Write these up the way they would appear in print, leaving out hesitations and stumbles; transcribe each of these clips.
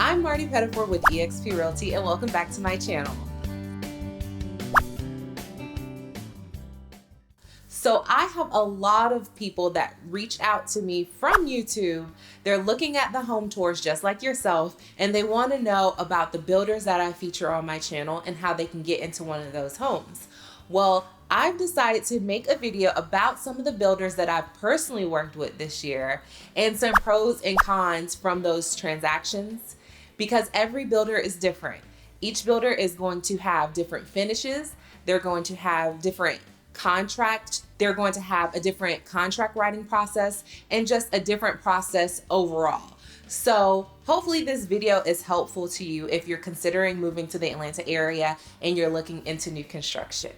I'm Marty Pettiford with eXp Realty, and welcome back to my channel. So I have a lot of people that reach out to me from YouTube. They're looking at the home tours just like yourself, and they want to know about the builders that I feature on my channel and how they can get into one of those homes. Well, I've decided to make a video about some of the builders that I've personally worked with this year and some pros and cons from those transactions, because every builder is different. Each builder is going to have different finishes. They're going to have different contract. They're going to have a different contract writing process and just a different process overall. So hopefully this video is helpful to you if you're considering moving to the Atlanta area and you're looking into new construction.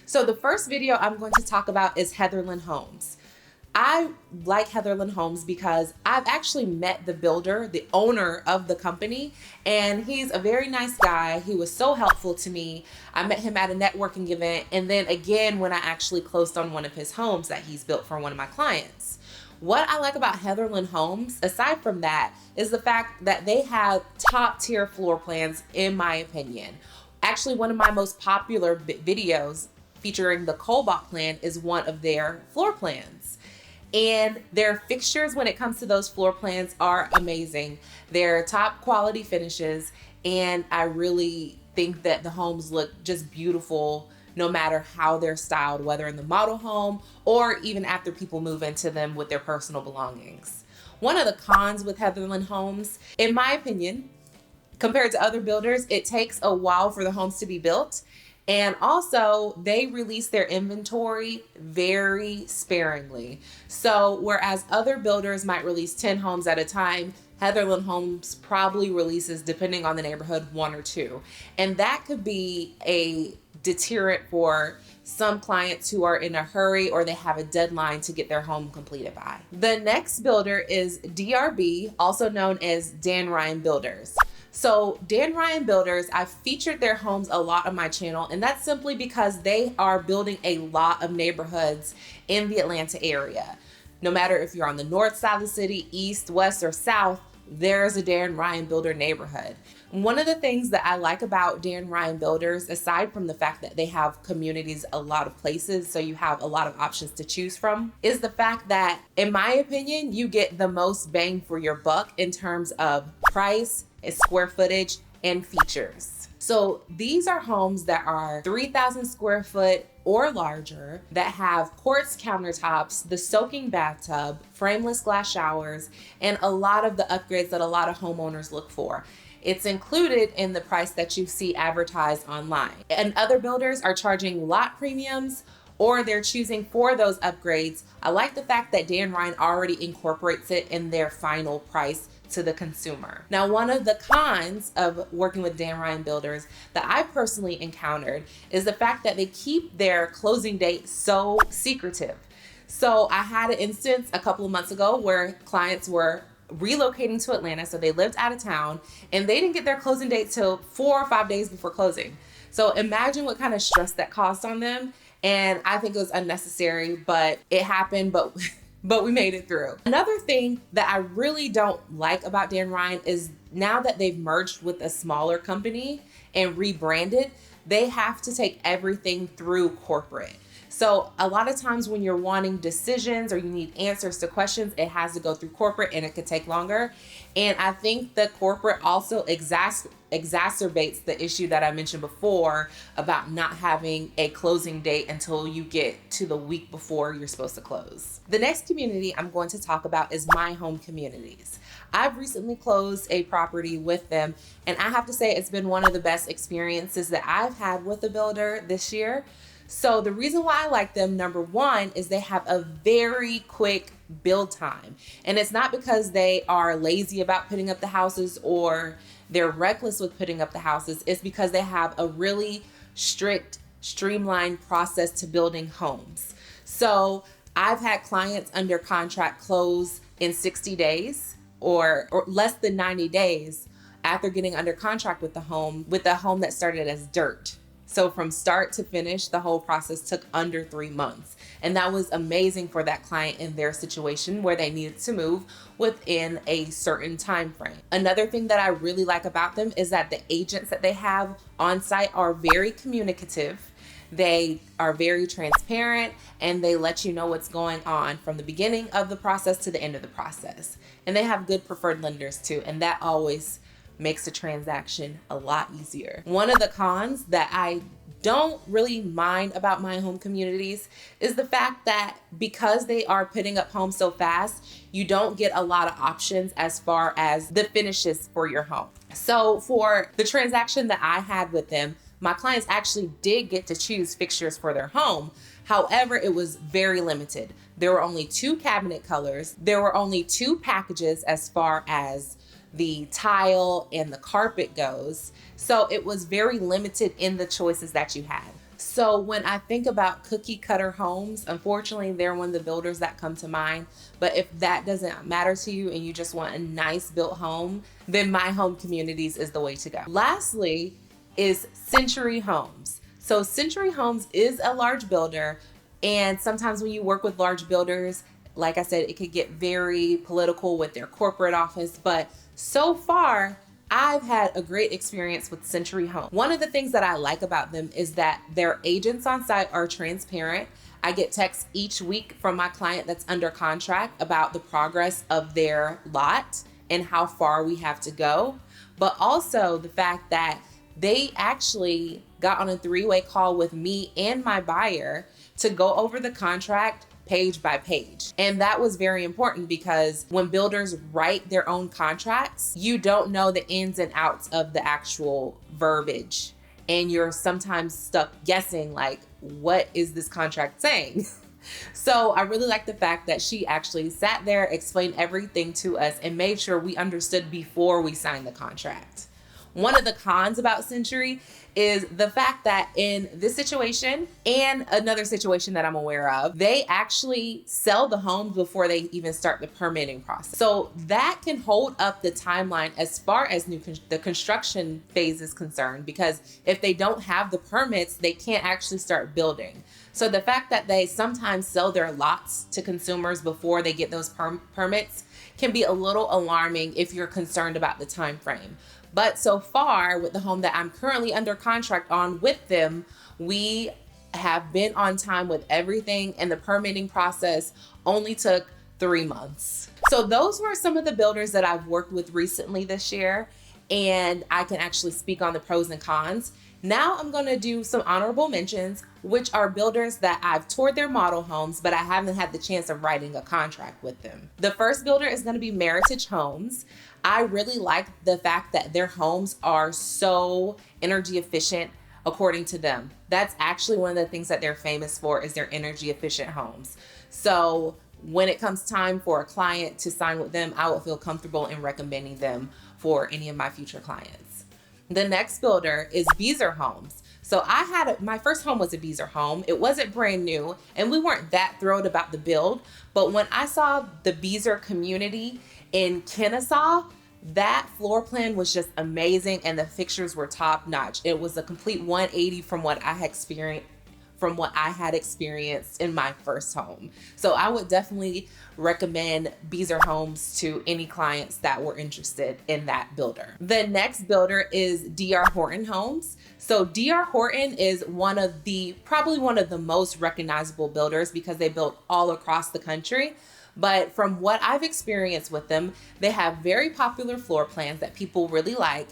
So the first video I'm going to talk about is Heatherland Homes. I like Heatherland Homes because I've actually met the builder, the owner of the company, and he's a very nice guy. He was so helpful to me. I met him at a networking event, and then again when I actually closed on one of his homes that he's built for one of my clients. What I like about Heatherland Homes, aside from that, is the fact that they have top tier floor plans, in my opinion. Actually, one of my most popular videos featuring the 𝐨𝐵𝐥 plan is one of their floor plans. And their fixtures when it comes to those floor plans are amazing. They're top quality finishes, and I really think that the homes look just beautiful no matter how they're styled, whether in the model home or even after people move into them with their personal belongings. One of the cons with Heatherland Homes, in my opinion, compared to other builders, it takes a while for the homes to be built. And also, they release their inventory very sparingly. So whereas other builders might release 10 homes at a time, Heatherland Homes probably releases, depending on the neighborhood, 1 or 2. And that could be a deterrent for some clients who are in a hurry or they have a deadline to get their home completed by. The next builder is DRB, also known as Dan Ryan Builders. So Dan Ryan Builders, I've featured their homes a lot on my channel, and that's simply because they are building a lot of neighborhoods in the Atlanta area. No matter if you're on the north side of the city, east, west, or south, there's a Dan Ryan Builder neighborhood. One of the things that I like about Dan Ryan Builders, aside from the fact that they have communities a lot of places, so you have a lot of options to choose from, is the fact that, in my opinion, you get the most bang for your buck in terms of price, square footage, and features. So these are homes that are 3,000 square foot or larger, that have quartz countertops, the soaking bathtub, frameless glass showers, and a lot of the upgrades that a lot of homeowners look for. It's included in the price that you see advertised online. And other builders are charging lot premiums, or they're choosing for those upgrades. I like the fact that Dan Ryan already incorporates it in their final price to the consumer. Now, one of the cons of working with Dan Ryan Builders that I personally encountered is the fact that they keep their closing date so secretive. So I had an instance a couple of months ago where clients were relocating to Atlanta, so they lived out of town, and they didn't get their closing date till 4 or 5 days before closing. So imagine what kind of stress that caused on them. And I think it was unnecessary, but it happened, but we made it through. Another thing that I really don't like about Dan Ryan is now that they've merged with a smaller company and rebranded, they have to take everything through corporate. So a lot of times when you're wanting decisions or you need answers to questions, it has to go through corporate and it could take longer. And I think that corporate also exacerbates the issue that I mentioned before about not having a closing date until you get to the week before you're supposed to close. The next community I'm going to talk about is My Home Communities. I've recently closed a property with them, and I have to say it's been one of the best experiences that I've had with a builder this year. So the reason why I like them, number one, is they have a very quick build time. And it's not because they are lazy about putting up the houses or they're reckless with putting up the houses. It's because they have a really strict, streamlined process to building homes. So I've had clients under contract close in 60 days or less than 90 days after getting under contract with the home that started as dirt. So from start to finish, the whole process took under 3 months. And that was amazing for that client in their situation where they needed to move within a certain time frame. Another thing that I really like about them is that the agents that they have on site are very communicative. They are very transparent, and they let you know what's going on from the beginning of the process to the end of the process. And they have good preferred lenders too, and that always makes the transaction a lot easier. One of the cons that I don't really mind about my home communities is the fact that because they are putting up homes so fast, you don't get a lot of options as far as the finishes for your home. So for the transaction that I had with them, my clients actually did get to choose fixtures for their home. However, it was very limited. There were only 2 cabinet colors. There were only 2 packages as far as the tile and the carpet goes. So it was very limited in the choices that you had. So when I think about cookie cutter homes, unfortunately, they're one of the builders that come to mind. But if that doesn't matter to you and you just want a nice built home, then My Home Communities is the way to go. Lastly is Century Homes. So Century Homes is a large builder, and sometimes when you work with large builders, like I said, it could get very political with their corporate office, but so far, I've had a great experience with Century Home. One of the things that I like about them is that their agents on site are transparent. I get texts each week from my client that's under contract about the progress of their lot and how far we have to go, but also the fact that they actually got on a 3-way call with me and my buyer to go over the contract page by page. And that was very important because when builders write their own contracts, you don't know the ins and outs of the actual verbiage. And you're sometimes stuck guessing, like, what is this contract saying? So I really like the fact that she actually sat there, explained everything to us, and made sure we understood before we signed the contract. One of the cons about Century is the fact that in this situation and another situation that I'm aware of, they actually sell the homes before they even start the permitting process. So that can hold up the timeline as far as the construction phase is concerned, because if they don't have the permits, they can't actually start building. So the fact that they sometimes sell their lots to consumers before they get those permits can be a little alarming if you're concerned about the time frame. But so far, with the home that I'm currently under contract on with them, we have been on time with everything, and the permitting process only took 3 months. So those were some of the builders that I've worked with recently this year, and I can actually speak on the pros and cons. Now I'm going to do some honorable mentions, which are builders that I've toured their model homes, but I haven't had the chance of writing a contract with them. The first builder is going to be Meritage Homes. I really like the fact that their homes are so energy efficient according to them. That's actually one of the things that they're famous for, is their energy efficient homes. So when it comes time for a client to sign with them, I will feel comfortable in recommending them for any of my future clients. The next builder is 𝐕ZR Homes. So my first home was a 𝐕ZR home. It wasn't brand new, and we weren't that thrilled about the build. But when I saw the 𝐕ZR community in Kennesaw, that floor plan was just amazing, and the fixtures were top notch. It was a complete 180 from what I had experienced in my first home. So I would definitely recommend 𝐕ZR Homes to any clients that were interested in that builder. The next builder is D.R. Horton Homes. So D.R. Horton is probably one of the most recognizable builders because they build all across the country. But from what I've experienced with them, they have very popular floor plans that people really like,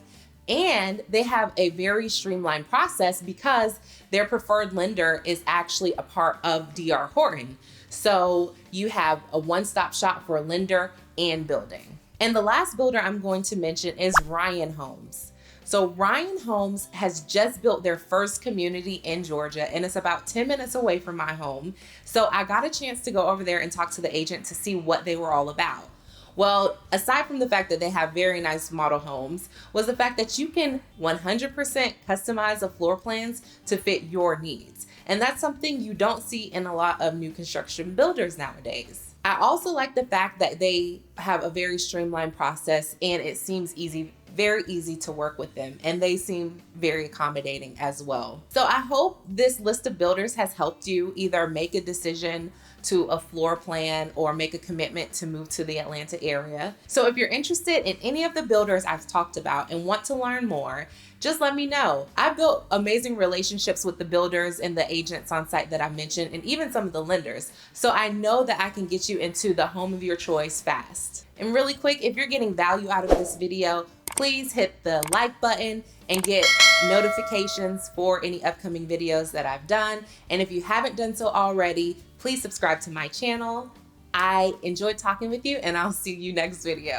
and they have a very streamlined process because their preferred lender is actually a part of D.R. Horton. So you have a one-stop shop for lender and building. And the last builder I'm going to mention is Ryan Homes. So Ryan Homes has just built their first community in Georgia, and it's about 10 minutes away from my home. So I got a chance to go over there and talk to the agent to see what they were all about. Well, aside from the fact that they have very nice model homes, was the fact that you can 100% customize the floor plans to fit your needs. And that's something you don't see in a lot of new construction builders nowadays. I also like the fact that they have a very streamlined process, and it seems easy very easy to work with them, and they seem very accommodating as well. So I hope this list of builders has helped you either make a decision to a floor plan or make a commitment to move to the Atlanta area. So if you're interested in any of the builders I've talked about and want to learn more, just let me know. I've built amazing relationships with the builders and the agents on site that I mentioned, and even some of the lenders. So I know that I can get you into the home of your choice fast. And really quick, if you're getting value out of this video, please hit the like button and get notifications for any upcoming videos that I've done. And if you haven't done so already, please subscribe to my channel. I enjoyed talking with you, and I'll see you next video.